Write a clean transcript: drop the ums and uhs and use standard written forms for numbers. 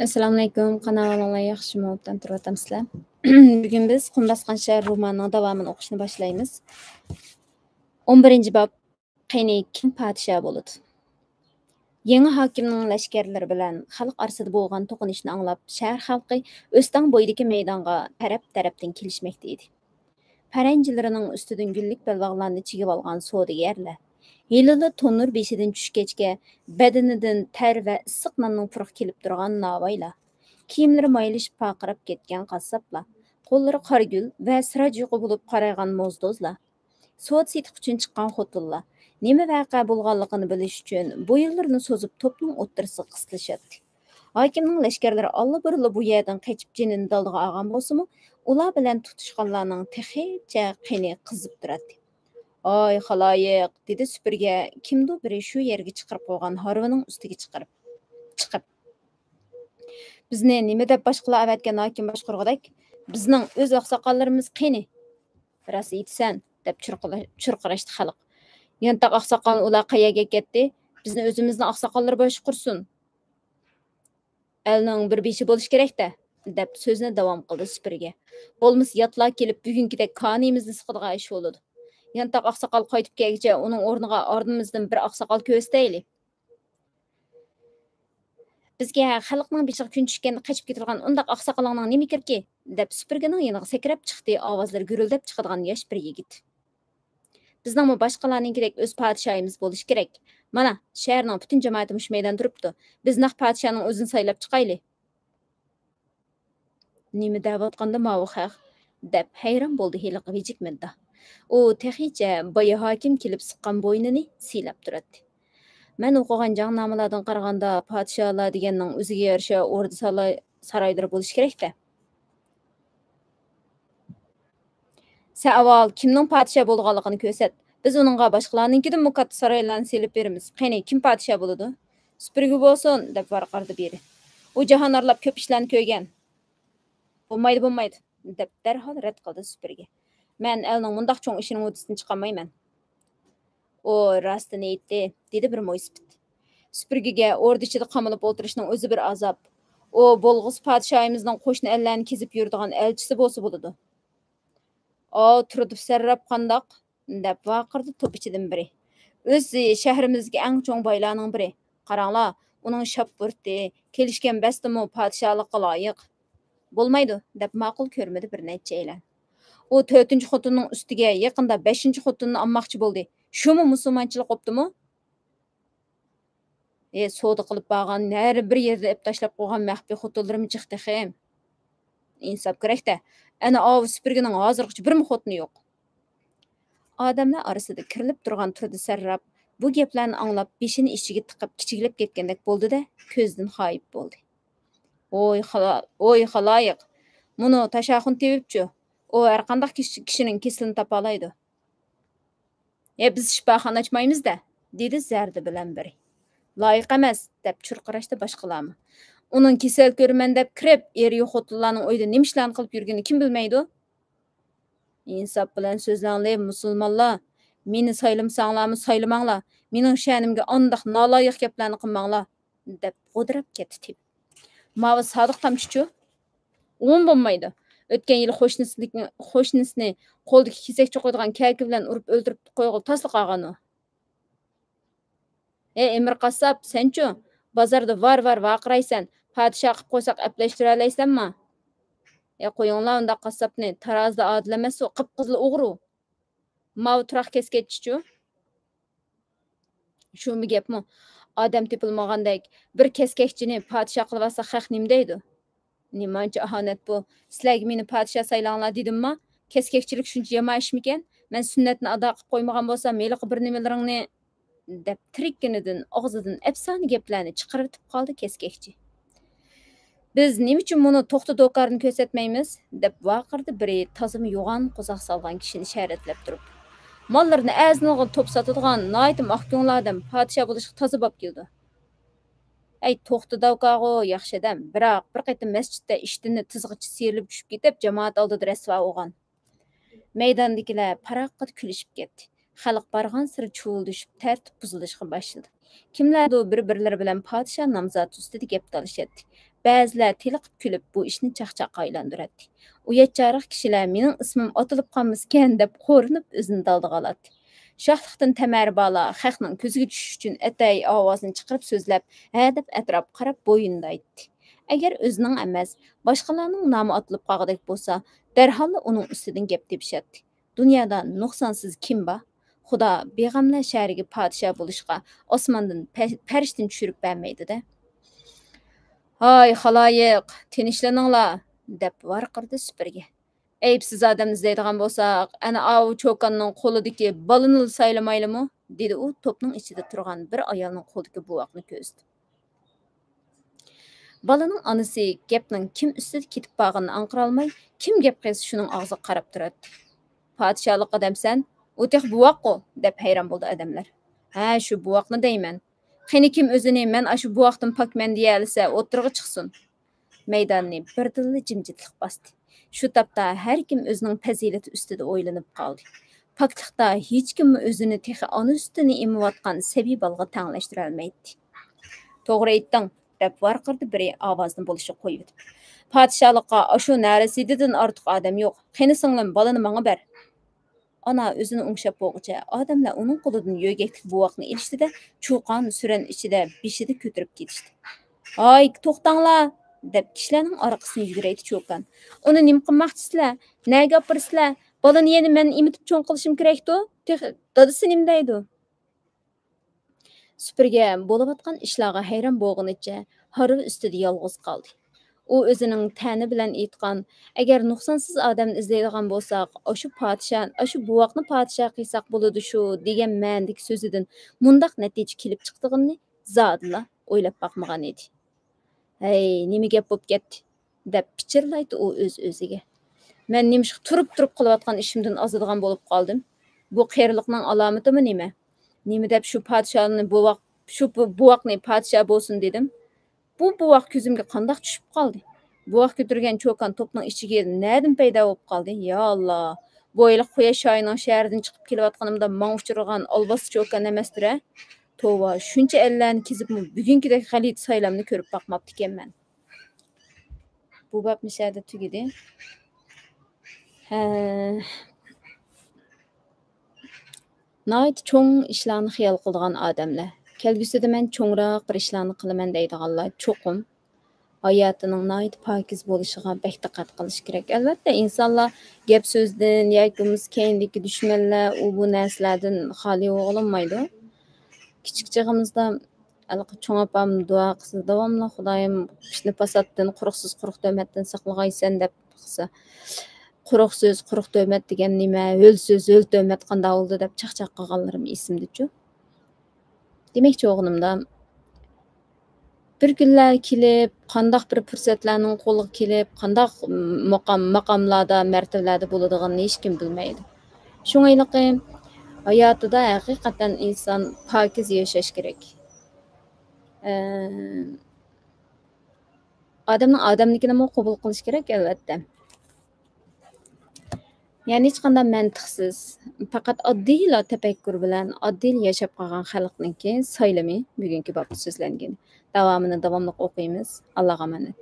Assalomu alaykum. Qanavinglar yaxshimi? Obdan turib Bugun biz Qum bosgan shahar romanining davomini o'qishni boshlaymiz. 11-bob. Qani kim podsho bo'ladi? Yangi hokimning lashkarlari bilan xalq orasida bo'lgan to'qinishni anglab, shahar xalqi O'stan bo'yidagi maydonga taraf-tarafdan kelishmoqda edi. Paranjilarining ustidan gullik belbog'larni chigib olgan savdogarlar, Yelili tonur beshidan tushgachga badanidan ter va issiq nonning puruq kelib turgan navoiylar, kiyimlari maylishib paqirab ketgan qassoblar, qo'llari qorgul va siraj yuqi bo'lib qaraygan mo'zdozlar, soat setiq uchun chiqqan xotinlar, nima vaqa bo'lganligini bilish uchun bu yillarni so'zib to'pning o'ttirisi qisilishadi. Hokimning lashkarlari allabirli bu yerdan qochib jinini daldiga olgan bo'lsa-mu, ular bilan tutishganlarning texicha qini qizib turadi. Oy xaloyiq, dedi supurga kimdir biri shu yerga chiqarib qo'ygan harvaning ustiga chiqib. Bizni nima deb boshqalar avatgan hokim boshqurg'idak, bizning o'z oqsoqollarimiz qani? Rost aytsan, deb churqirashdi xalq. Yantoq oqsoqol ular qayaga ketdi? Bizni o'zimizni oqsoqollar boshqursin. Elning bir beshi bo'lish kerak-da, deb so'zni davom qildi supurga. Bo'lmasa yotlar kelib bugünkidek qonimizni siqadigan ish bo'ladi. Yantoq oqsoqol qaytib kelguncha uning o'rniga ordimizdan bir oqsoqol ko'stayli. Bizga xalqning beshiga kun tushganda qochib ketilgan undaq oqsoqolingning nima kerki? Deb supurgining yoniga sakrab chiqdi, ovozlari gurildab chiqadigan yosh bir yigit. Bizningmi boshqalarninkidek o'z podshoyimiz bo'lish kerak. Mana, shaharning butun jamoati mush maydon turibdi. Biz naq podshoning o'zini saylab chiqayli. Nima deyotganda mavu xalq, deb hayron bo'ldi heliqi vijikmanda. U texicha boya hokim kelib siqqan bo'ynini siylab turadi. Men o'qigan jangnomalardan qaraganda podsholar deganning o'ziga yarasha o'rda saroylari bo'lish kerak-da. Sen avval kimning podsho bo'lganligini ko'rsat. Biz uningga boshqalarninkidan katta saroylarni selib beramiz. Qani kim podsho bo'ladi? Supurgi bo'lsin, deb varqardi beri. U jahon aralab ko'p ishlarni ko'rgan. Bo'lmaydi, deb darhol rad qildi supurgi. Men elning mundaq cho'ng ishining o'tisidan chiqolmayman. O rostini aytdi, dedi bir mo'ysipit. Supurgiga o'rda ichida qamalib o'tirishning o'zi bir azob. O bo'lg'us podshoyimizning qo'shni ellarni kezib yuradigan elchisi bo'lsa bo'ladi. O turib sarrab qandoq, deb vaqirdi to'p ichidan biri. O'zi shahrimizga eng cho'ng boylarning biri. Qaranglar, uning shapburti, kelishgan bastimi podsholikqa loyiq. Bo'lmaydi, deb ma'qul ko'rmadi bir necha elan. U 4-xotinning ustiga yaqinda 5-xotinni olmoqchi bo'ldi. Shumi musulmonchilik qopdimi? Savdo qilib borgan har bir yerda ip tashlab qo'ygan maxfiy xotinlarim chiqdi ham. Insof kerak-da. Ana ovi supurgining hozirgacha bir xotini yo'q. Odamlar orasida kirilib turgan turdi sarrab bu gaplarni anglab beshini ichiga tiqib kichiklab ketgandek bo'ldi-da, ko'zdan g'oyib bo'ldi. Oy xaloyiq. Buni tashaxun tevibchi. O har qanday kishining kesilini topa oladi. Biz shifoxona ochmaymiz-da, dedi zardi bilan biri. Loyiq emas, deb churqirashdi boshqalarmi. Uning kesel ko'rman deb kirib, eri xotinlarning uyida nima ishlarni qilib yurganini kim bilmaydi? Insof bilan so'zlanglar, musulmonlar. Meni saylamsanglarmi, saylamanglar. Mening sha'nimga ondaq noloyiq gaplarni qilmanglar, deb g'o'dirab ketdi. Mavi sodiq tamchichu. Bo'lmaydi. O'tgan yil qo'shnisini qo'ldagi kesak cho'qiydigan kalki bilan urib o'ldirib qo'yg'il tasliq qolgan u. Emir qassob, senchu bozorda var vaqiraysan, podsho qilib qo'ysaq aplashtirib olaysanmi? Qo'yinglar unda qassobni, tarozda odil emas u, qip-qizil o'g'ri. Mavi turoq kesketchichu. Shumi gapmi? Odam tepilmagandek bir keskakchini podsho qilib olsa haq nim deydi? Nimancha ahonat bu? Sizlarga meni podsho saylanglar dedimmi? Keskakchilik shuncha yomon ishmikan? Men sunnatni ado qilib qo'ymagan bo'lsam, meliqi bir nimalaringni deb tirikkinidan og'zidan afsona gaplarni chiqarib qoldi keskakchi. Biz nima uchun buni to'xta do'karni ko'rsatmaymiz? Deb vaqirdi biri tozimi yo'g'on qo'zoq solgan kishini sharatlab turib. Mollarni aznilg'il to'p sotadigan noyitim oqko'nglardan podsho bo'lishga toza bo'p keldi. To'xta do'karg'u yaxshi adam, biroq bir qayta masjidda ishtini tizg'ichi serilib tushib ketib, jamoat oldida rasvo o'g'an. Maydondagilar paroqqa kulishib ketdi. Xalq barg'an siri chuvuldishib, tartib buzilishga boshladi. Kimlardir bir-birlari bilan podsho nomzodi ustida gap talashadi. ba'zilar tiliqib kulib bu ishni chaqchaqqa aylantiradi. Uyatcharıq kişiler mening ismim atılıp qolmaskan deb qo'rinib o'zini daldiga oladi. Shohliqdan tamari bala xalqning ko'ziga tushish uchun atay ovozini chiqarib so'zlab, ha deb atrof qarab bo'yinda aytdi. Agar o'zining emas, boshqalarning nomi atılib qolgandek bo'lsa, darhol uning ustidan gap tepishadi. Dunyoda nuqsonsiz kim bor? Xudo beg'amlar shahriga podsho bo'lishga osmondan farishtin tushirib bermaydi-da. Hay xaloyiq, tinchlaninglar, deb varqirdi supurgi. Eyibsiz odam izlaydigan bo'lsak, ana av cho'konning qo'lidagi balini saylamaylimi? Dedi u to'pning ichida turgan bir ayolning qo'lidagi buvoqni ko'zdi. Balaning onasi gapning kim ustida ketib borganini anqirolmay, kim gap qilsa shuning og'ziga qarab turadi. Podshohlik odamsan, u tex buvoq-ku, deb hayron bo'ldi odamlar. Ha, shu buvoqni deyman. Qani kim o'zini men ashu buvoqdan pokman deya olsa, o'tirg'i chiqsin. Maydonni birdilla jimjitlik bosdi. Shu topda har kim o'zining fazilati ustida o'ylanib qoldi. Poklikda hech kim o'zini texi ona ustini emayotgan sabiy balga tanglashtira olmaydi. To'g'ri aytding, deb varqirdi biri ovozni bo'lishib qo'yib etib. Podshohlikqa ashu narasidan ortiq odam yo'q. Qani singlim, balani menga ber. Ana o'zini o'ngshab bo'g'icha odamlar uning qo'lidan yo'gaklik buvoqni ilishdi-da, cho'qon suran ichida beshida ko'tarib ketishdi. Ay, to'xtanglar, deb kishilarning orqasini yuguraydi cho'qon. Uni nima qilmoqchisizlar? Nega opirsizlar? Balani yana men imitib cho'ng qilishim kerak-ku? Dadasi nima deydi? Supurga bo'layotgan ishlarga hayron bo'lganicha harv ustida yolg'iz qoldi. U o'zining ta'ni bilan aytgan, agar nuqsonsiz odamni izlaydigan bo'lsak, o'sha podshoh, o'sha buvoqni podshoh qilsak bo'ladi shu degan ma'nodagi so'zidan mundaq natija kelib chiqdig'ini zodla o'ylab boqmagan edi. Hey, nima gap bo'lib ketdi? Deb pichirlaydi u o'z-o'ziga. Men nimishqa turib qilayotgan ishimdan ozadigan bo'lib qoldim. Bu qiyirliqning alomatimi nima? Nima deb shu podshohni buvoqni podshoh bo'lsin dedim. Bu buvoq ko'zimga qandoq tushib qoldi? Buvoq ko'targan cho'kan to'pning ichiga nerdan paydo bo'lib qoldi? Ya Alloh. Bu oyliq quyosh shoyining shahardan chiqib kelayotganimda men uchirgan olbos cho'kan emasdir. Tova, shuncha ellarni kezibmi bugünkidek g'alit saylamni ko'rib boqmabdi ekanman. Bu bab nishada tugidi. Nayt cho'ng ishlarni xiyol qiladigan odamlar. Kelgusida men cho'ngroq bir ishlarni qilaman deydiganlar cho'qim hayotining nayt pokiz bo'lishiga bek diqqat qilish kerak. Albatta, insonlar gap so'zdan yoki keyindagi dushmanlar bu narsalardan xoli bo'lolmaydi. Kichik chig'imizda cho'ng opam duo qilsa, davomli Xudoyim ishni fasoddan, quruqsiz quruq da'vatdan saqlag'aysan deb qilsa. Quruq so'z, quruq da'vat degan nima? O'l so'z, o'l da'vat qanday bo'ldi deb chaqchaq qilganlarim esimda-chu. Demakchi o'g'limda bir kunlar kelib, qandoq bir fursatlarning qo'liga kelib, qandoq maqomlarda, martabalarda bo'ladiganini hech kim bilmaydi. Shuningdek, hayotida haqiqatan inson pokiz yashash kerak. Odamnikini qabul qilish kerak albatta. Ya'ni hech qanday mantiqsiz, faqat oddiy tafakkur bilan oddiy yashab qolgan xalqniki saylami bugungi bobda so'zlangan. Davomini davomli o'qiymiz. Allohga omonat.